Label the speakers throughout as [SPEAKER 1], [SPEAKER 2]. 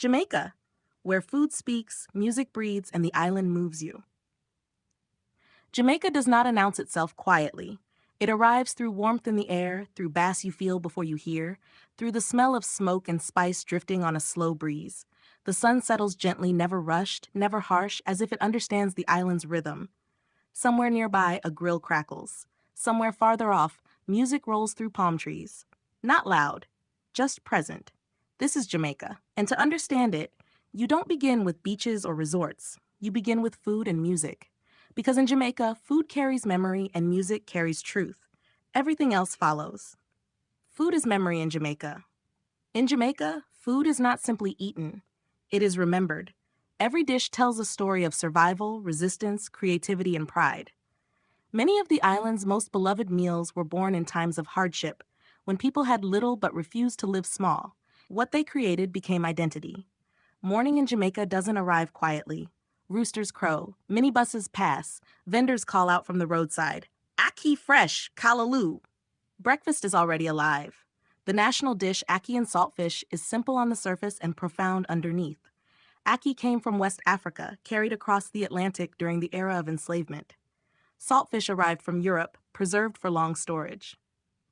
[SPEAKER 1] Jamaica, where food speaks, music breathes, and the island moves you. Jamaica does not announce itself quietly. It arrives through warmth in the air, through bass you feel before you hear, through the smell of smoke and spice drifting on a slow breeze. The sun settles gently, never rushed, never harsh, as if it understands the island's rhythm. Somewhere nearby, a grill crackles. Somewhere farther off, music rolls through palm trees. Not loud, just present. This is Jamaica, and to understand it, you don't begin with beaches or resorts. You begin with food and music. Because in Jamaica, food carries memory and music carries truth. Everything else follows. Food is memory in Jamaica. In Jamaica, food is not simply eaten. It is remembered. Every dish tells a story of survival, resistance, creativity, and pride. Many of the island's most beloved meals were born in times of hardship, when people had little but refused to live small. What they created became identity. Morning in Jamaica doesn't arrive quietly. Roosters crow, minibuses pass, vendors call out from the roadside, "Ackee fresh, callaloo." Breakfast is already alive. The national dish, ackee and saltfish, is simple on the surface and profound underneath. Ackee came from West Africa, carried across the Atlantic during the era of enslavement. Saltfish arrived from Europe, preserved for long storage.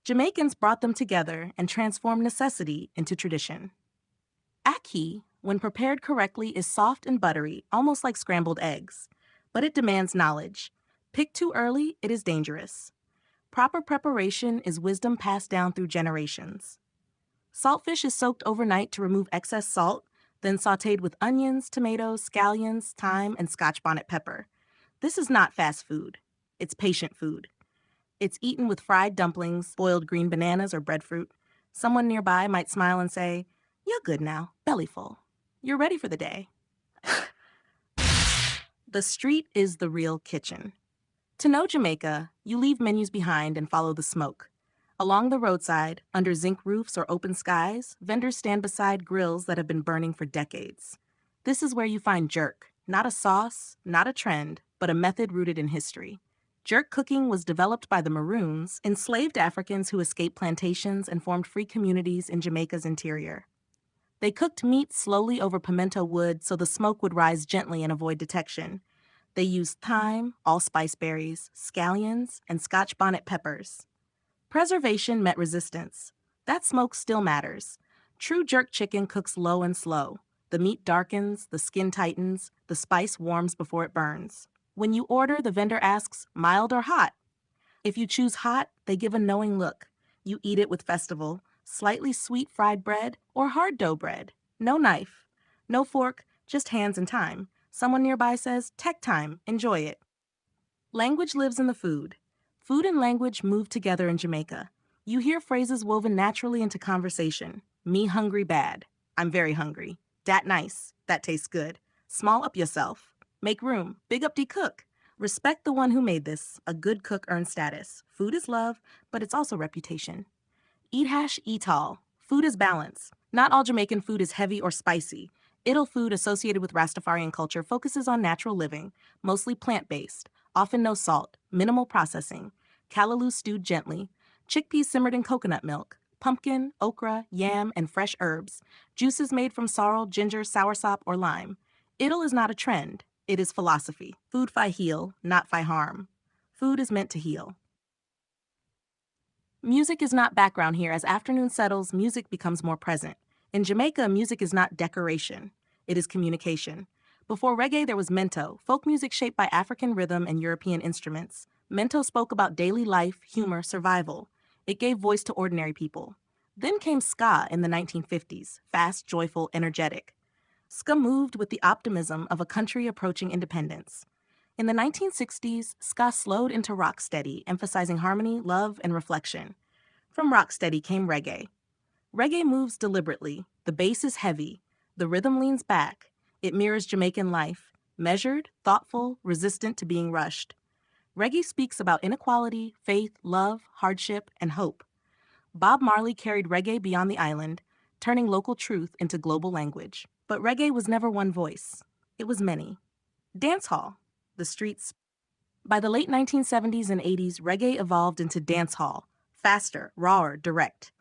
[SPEAKER 1] Jamaicans brought them together and transformed necessity into tradition. Ackee, when prepared correctly, is soft and buttery, almost like scrambled eggs. But it demands knowledge. Picked too early, it is dangerous. Proper preparation is wisdom passed down through generations. Saltfish is soaked overnight to remove excess salt, then sautéed with onions, tomatoes, scallions, thyme, and Scotch bonnet pepper. This is not fast food. It's patient food. It's eaten with fried dumplings, boiled green bananas, or breadfruit. Someone nearby might smile and say, "You're good now, belly full. You're ready for the day." The street is the real kitchen. To know Jamaica, you leave menus behind and follow the smoke. Along the roadside, under zinc roofs or open skies, vendors stand beside grills that have been burning for decades. This is where you find jerk, not a sauce, not a trend, but a method rooted in history. Jerk cooking was developed by the Maroons, enslaved Africans who escaped plantations and formed free communities in Jamaica's interior. They cooked meat slowly over pimento wood so the smoke would rise gently and avoid detection. They used thyme, allspice berries, scallions, and Scotch bonnet peppers. Preservation met resistance. That smoke still matters. True jerk chicken cooks low and slow. The meat darkens, the skin tightens, the spice warms before it burns. When you order, the vendor asks, "Mild or hot?" If you choose hot, they give a knowing look. You eat it with festival, slightly sweet fried bread or hard dough bread. No knife, no fork, just hands and time. Someone nearby says, "Tech time, enjoy it." Language lives in the food. Food and language move together in Jamaica. You hear phrases woven naturally into conversation. "Me hungry bad." "I'm very hungry." "Dat nice." "That tastes good." "Small up yourself." "Make room." "Big up de cook." Respect the one who made this. A good cook earns status. Food is love, but it's also reputation. Eat hash, eat all. Food is balance. Not all Jamaican food is heavy or spicy. Idil food associated with Rastafarian culture focuses on natural living, mostly plant-based, often no salt, minimal processing, callaloo stewed gently, chickpeas simmered in coconut milk, pumpkin, okra, yam, and fresh herbs, juices made from sorrel, ginger, soursop, or lime. Idil is not a trend. It is philosophy. Food fi heal, not fi harm. Food is meant to heal. Music is not background here. As afternoon settles, music becomes more present. In Jamaica, music is not decoration. It is communication. Before reggae, there was mento, folk music shaped by African rhythm and European instruments. Mento spoke about daily life, humor, survival. It gave voice to ordinary people. Then came ska in the 1950s, fast, joyful, energetic. Ska moved with the optimism of a country approaching independence. In the 1960s, ska slowed into rocksteady, emphasizing harmony, love, and reflection. From rocksteady came reggae. Reggae moves deliberately. The bass is heavy. The rhythm leans back. It mirrors Jamaican life, measured, thoughtful, resistant to being rushed. Reggae speaks about inequality, faith, love, hardship, and hope. Bob Marley carried reggae beyond the island, turning local truth into global language. But reggae was never one voice. It was many. Dancehall. The streets. By the late 1970s and 80s, reggae evolved into dancehall, faster, rawer, direct.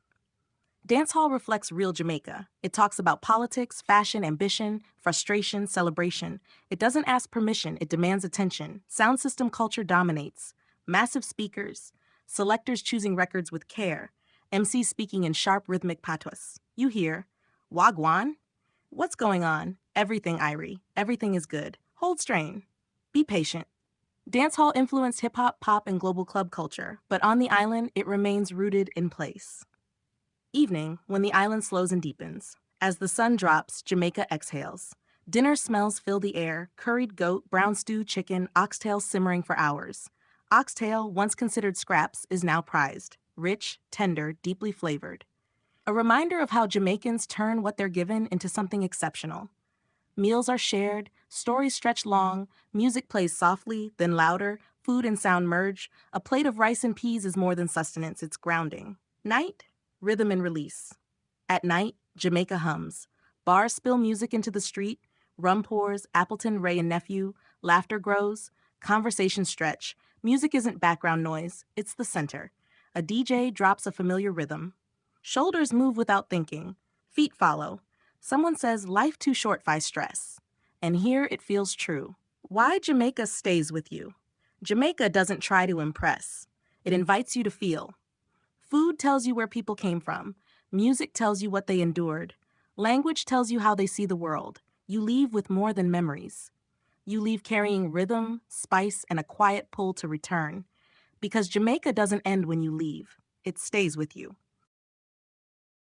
[SPEAKER 1] Dancehall reflects real Jamaica. It talks about politics, fashion, ambition, frustration, celebration. It doesn't ask permission, it demands attention. Sound system culture dominates. Massive speakers, selectors choosing records with care, MCs speaking in sharp rhythmic patois. You hear, Wagwan? What's going on? Everything, Irie. Everything is good. Hold strain. Be patient. Dancehall influenced hip hop, pop, and global club culture, but on the island, it remains rooted in place. Evening, when the island slows and deepens. As the sun drops, Jamaica exhales. Dinner smells fill the air: curried goat, brown stew chicken, oxtail simmering for hours. Oxtail, once considered scraps, is now prized. Rich, tender, deeply flavored. A reminder of how Jamaicans turn what they're given into something exceptional. Meals are shared, stories stretch long, music plays softly, then louder, food and sound merge. A plate of rice and peas is more than sustenance, it's grounding. Night, rhythm and release. At night, Jamaica hums. Bars spill music into the street, rum pours, Appleton, Ray and Nephew, laughter grows, conversations stretch. Music isn't background noise, it's the center. A DJ drops a familiar rhythm. Shoulders move without thinking. Feet follow. Someone says, life too short by stress. And here it feels true. Why Jamaica stays with you. Jamaica doesn't try to impress. It invites you to feel. Food tells you where people came from. Music tells you what they endured. Language tells you how they see the world. You leave with more than memories. You leave carrying rhythm, spice, and a quiet pull to return. Because Jamaica doesn't end when you leave. It stays with you.